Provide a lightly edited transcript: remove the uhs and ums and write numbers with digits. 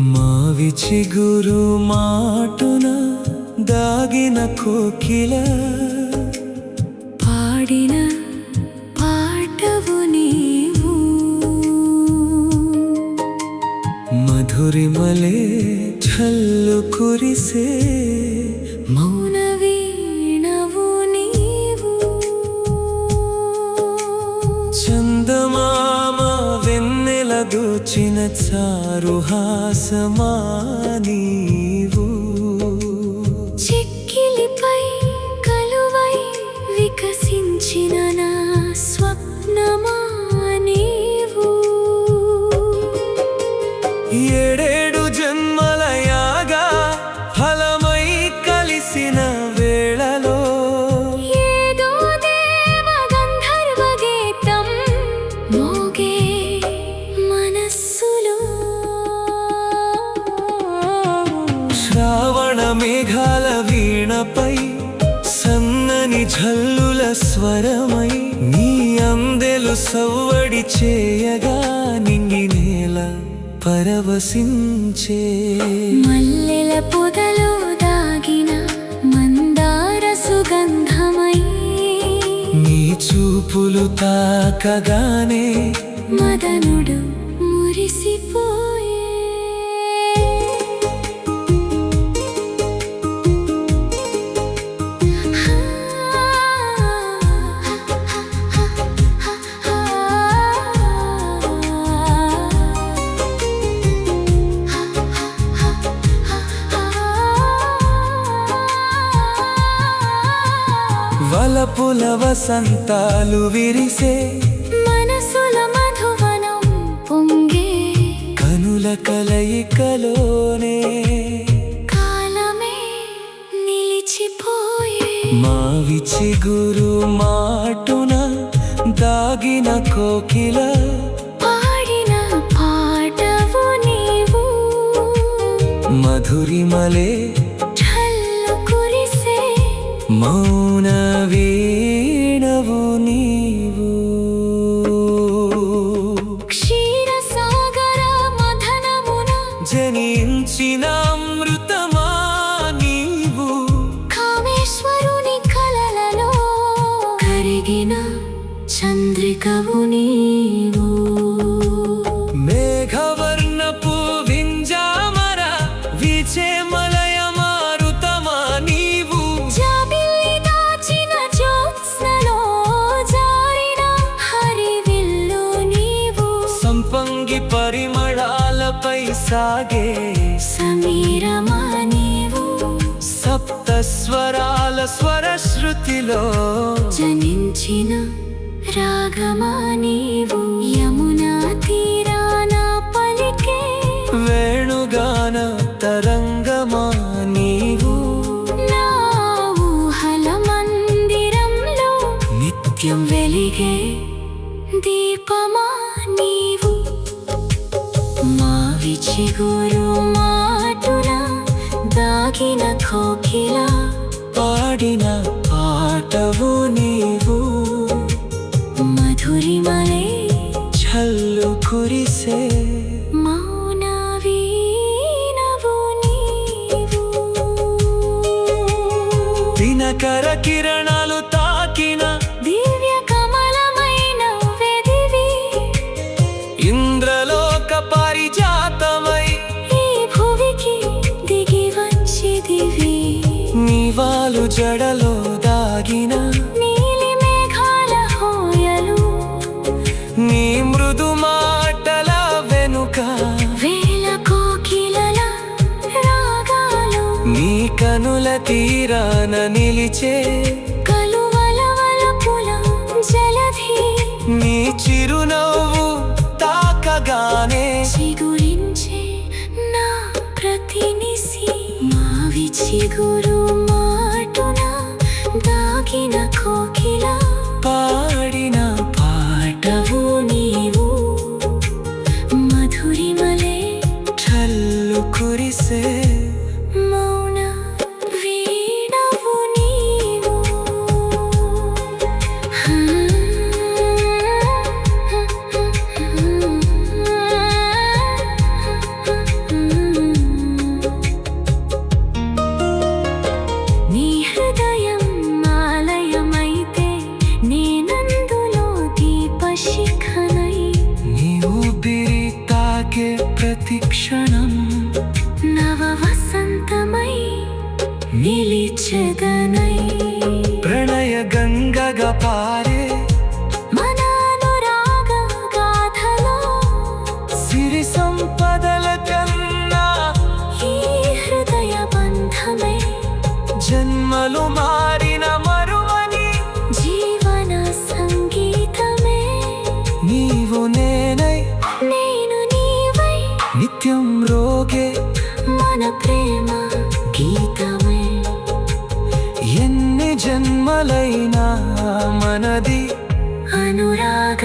మావి చిగురు మాటున దాగిన కోకిల పాడిన పాటవు నీవు మధురిమలే ఝల్లు కురిసే మౌన వీణవు నీవు చందమామ వెన్నెల దోచిన చారుహాసమా నీవు చెక్కిలిపై కలువై వికసించిన నా స్వప్నమా నీవు ఏడేడు జన్మల యాగా ఫలమై కలిసిన వేళలో ఏదో దేవ గంధర్వ గీతం మోగే మనస్సులో శ్రావణ మేఘాల వీణపై సన్నని ఝల్లుల స్వరమై నీ అందెలు సవ్వడి చేయగా నింగి నేల పరవశించే మల్లెల పొదలో దాగిన మందార సుగంధమై నీ చూపులు తాకగానే మదనుడు మురిసిపోయే వలపుల వసంతాలు విరిసే మనసుల మధువనం పొంగే కనుల కలయికలోనే కాలమే నిలిచిపోయే మావి చిగురు మాటున దాగిన కోకిల పాడిన పాటవు నీవు మధురిమలే ఝల్లు కురిసే మౌన వీణవు నీవు క్షీరసాగర మథనమున జనించిన అమృతమా నీవు కామేశ్వరుని కలలలో కరిగిన చంద్రికవు నీవు మేఘవర్ణపు వింజామర వీచే మలయ మారుతమా నీవు జాబిల్లి దాచిన జ్యోత్స్నలో జారిన హరివిల్లు నీవు సంపంగి పరిమళాలపై సాగే సమీరమా నీవు సప్త స్వరాల స్వరశ్రుతిలో జనించిన రాగమా నీవు యమునా తీరాన పలికే వేణుగాన తరంగమా నీవు నా ఊహల మందిరంలో నిత్యం వెలిగే దీపమా నీవు మావి చిగురు మాటున దాగిన కోకిల పాడిన పాటవు నీవు మధురిమలే ఝల్లు కురిసే మౌన వీణవు నీవు దినకర కిరణాలు తాకిన దివ్య కమలమైన వెదివి ఇంద్రలోక పారిజాతమై ఈ భువికి దిగి వచ్చిదివి నీవాలు జడలో దాగిన నీలి మేఘాల హోయలు నీ మృదు మాటల వెనుక వేల కోకిలల రాగాలు నీ కనుల తీరాన నిలిచే కలువల వలపుల జలధి నీ చిరునవ్వు తాకగానే చిగురించే నా చిగురు మాటున దాగిన కోకిల పాడిన పాటవు నీవు మధురిమలే చల్లు కురిసే మౌన వీణవు నీవు నీ హృదయం ఆలయమైతే నేనందులో దీపశిఖనై నీ ఊపిరి తాకే ప్రతి క్షణం నవ వసంతమై నిలిచెదనై ప్రణయ గంగగా పారే మన అనురాగ గాథలో సిరి సంపదల కన్నా ఈ హృదయ బంధమే జన్మలు మారిన మరువని జీవన సంగీతమే నీవు నేనై నేను నీవై నిత్యం రోగే మన ప్రేమ గీతమే ఎన్ని జన్మలైనా మనది అనురాగ